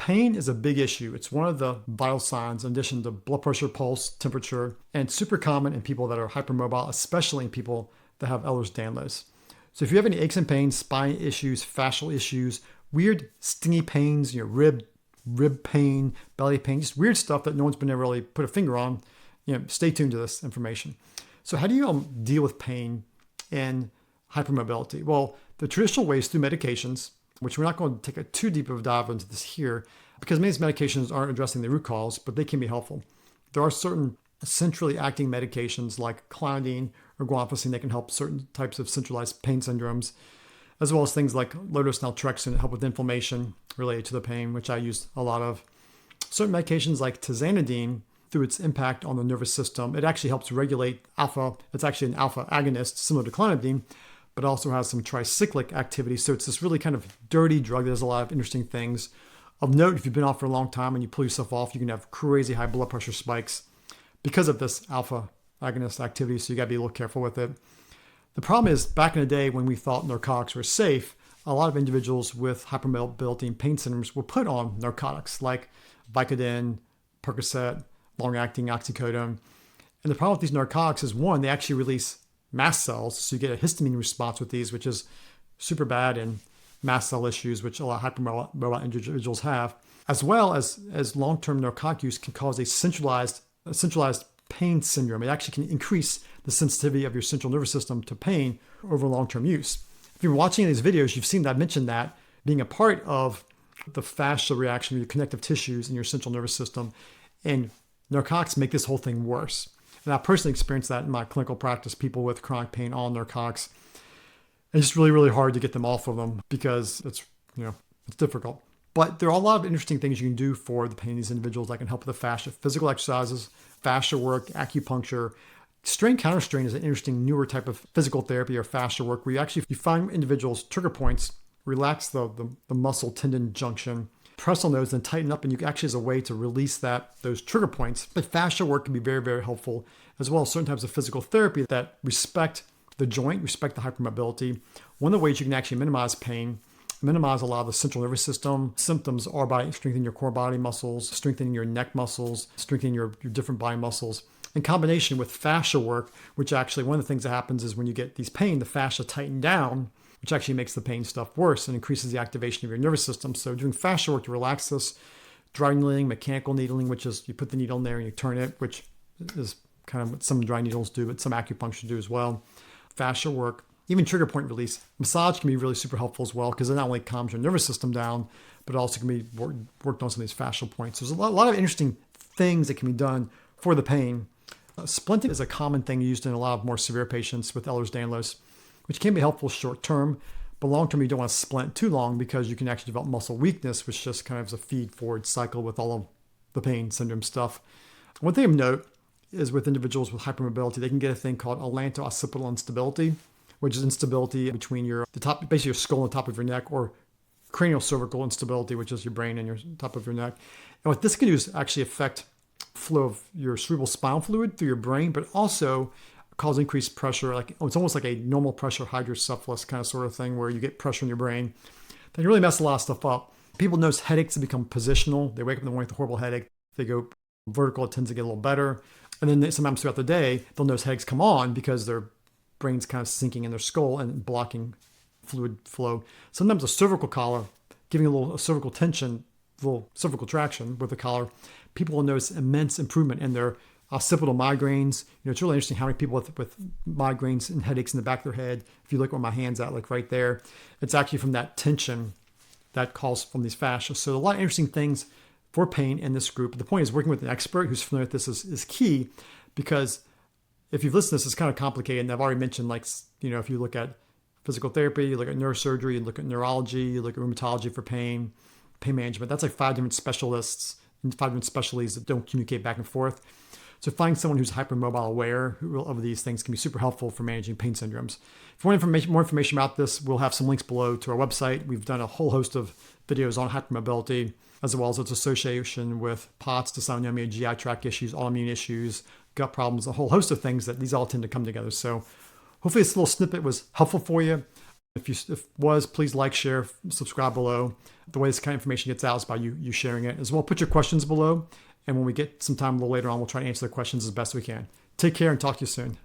pain is a big issue. It's one of the vital signs in addition to blood pressure, pulse, temperature, and super common in people that are hypermobile, especially in people that have Ehlers-Danlos. So if you have any aches and pains, spine issues, fascial issues, weird stingy pains, rib pain, belly pain, just weird stuff that no one's been able to really put a finger on, stay tuned to this information. So how do you deal with pain and hypermobility? Well, the traditional way is through medications, which we're not going to take a too deep of a dive into this here, because many of these medications aren't addressing the root cause, but they can be helpful. There are certain centrally acting medications like clonidine or guanfacine that can help certain types of centralized pain syndromes, as well as things like low-dose naltrexone that help with inflammation related to the pain, which I use a lot of. Certain medications like tizanidine, through its impact on the nervous system, it actually helps regulate alpha. It's actually an alpha agonist, similar to clonidine, but also has some tricyclic activity. So it's this really kind of dirty drug that does a lot of interesting things. Of note, if you've been off for a long time and you pull yourself off, you can have crazy high blood pressure spikes because of this alpha agonist activity. So you got to be a little careful with it. The problem is, back in the day when we thought narcotics were safe, a lot of individuals with hypermobility and pain syndromes were put on narcotics like Vicodin, Percocet, long-acting oxycodone. And the problem with these narcotics is, one, they actually release mast cells. So you get a histamine response with these, which is super bad in mast cell issues, which a lot of hypermobile individuals have, as well as long-term narcotic use can cause a centralized pain syndrome. It actually can increase the sensitivity of your central nervous system to pain over long-term use. If you're watching these videos, you've seen that I mentioned that being a part of the fascial reaction of your connective tissues in your central nervous system, and narcotics make this whole thing worse. And I personally experienced that in my clinical practice, people with chronic pain on narcotics. It's just really, really hard to get them off of them because it's difficult. But there are a lot of interesting things you can do for the pain of these individuals that can help with the fascia. Physical exercises, fascia work, acupuncture. Strain counterstrain is an interesting newer type of physical therapy or fascia work where you find individuals' trigger points, relax the muscle tendon junction, press on those and tighten up, and you actually, as a way to release those trigger points. But fascia work can be very, very helpful, as well as certain types of physical therapy that respect the joint, respect the hypermobility. One of the ways you can actually minimize pain, minimize a lot of the central nervous system symptoms, are by strengthening your core body muscles, strengthening your neck muscles, strengthening your different body muscles, in combination with fascia work, which actually, one of the things that happens is when you get these pain, the fascia tighten down, which actually makes the pain stuff worse and increases the activation of your nervous system. So doing fascia work to relax this, dry needling, mechanical needling, which is you put the needle in there and you turn it, which is kind of what some dry needles do, but some acupuncture do as well. Fascia work, even trigger point release. Massage can be really super helpful as well because it not only calms your nervous system down, but it also can be worked on some of these fascial points. So there's a lot of interesting things that can be done for the pain. Splinting is a common thing used in a lot of more severe patients with Ehlers-Danlos, which can be helpful short term, but long term you don't want to splint too long because you can actually develop muscle weakness, which just kind of is a feed forward cycle with all of the pain syndrome stuff. One thing of note is with individuals with hypermobility, they can get a thing called atlanto-occipital instability, which is instability between basically your skull and the top of your neck, or craniocervical instability, which is your brain and your top of your neck. And what this can do is actually affect flow of your cerebral spinal fluid through your brain, but also cause increased pressure. It's almost like a normal pressure hydrocephalus kind of sort of thing where you get pressure in your brain. That can really mess a lot of stuff up. People notice headaches that become positional. They wake up in the morning with a horrible headache. They go vertical, it tends to get a little better. And then sometimes throughout the day, they'll notice headaches come on because their brain's kind of sinking in their skull and blocking fluid flow. Sometimes a cervical collar, giving a little cervical tension, a little cervical traction with the collar, people will notice immense improvement in their occipital migraines. It's really interesting how many people with migraines and headaches in the back of their head, if you look where my hand's at, like right there, it's actually from that tension that calls from these fascia. So a lot of interesting things for pain in this group. The point is, working with an expert who's familiar with this is key, because if you've listened to this, it's kind of complicated. And I've already mentioned, if you look at physical therapy, you look at neurosurgery, you look at neurology, you look at rheumatology for pain management. That's like 5 different specialists and 5 different specialties that don't communicate back and forth. So finding someone who's hypermobile aware of these things can be super helpful for managing pain syndromes. If you want more information about this, we'll have some links below to our website. We've done a whole host of videos on hypermobility, as well as its association with POTS, dysautonomia, GI tract issues, autoimmune issues, gut problems, a whole host of things that these all tend to come together. So hopefully this little snippet was helpful for you. If was, please like, share, subscribe below. The way this kind of information gets out is by you sharing it as well. Put your questions below. And when we get some time a little later on, we'll try to answer the questions as best we can. Take care and talk to you soon.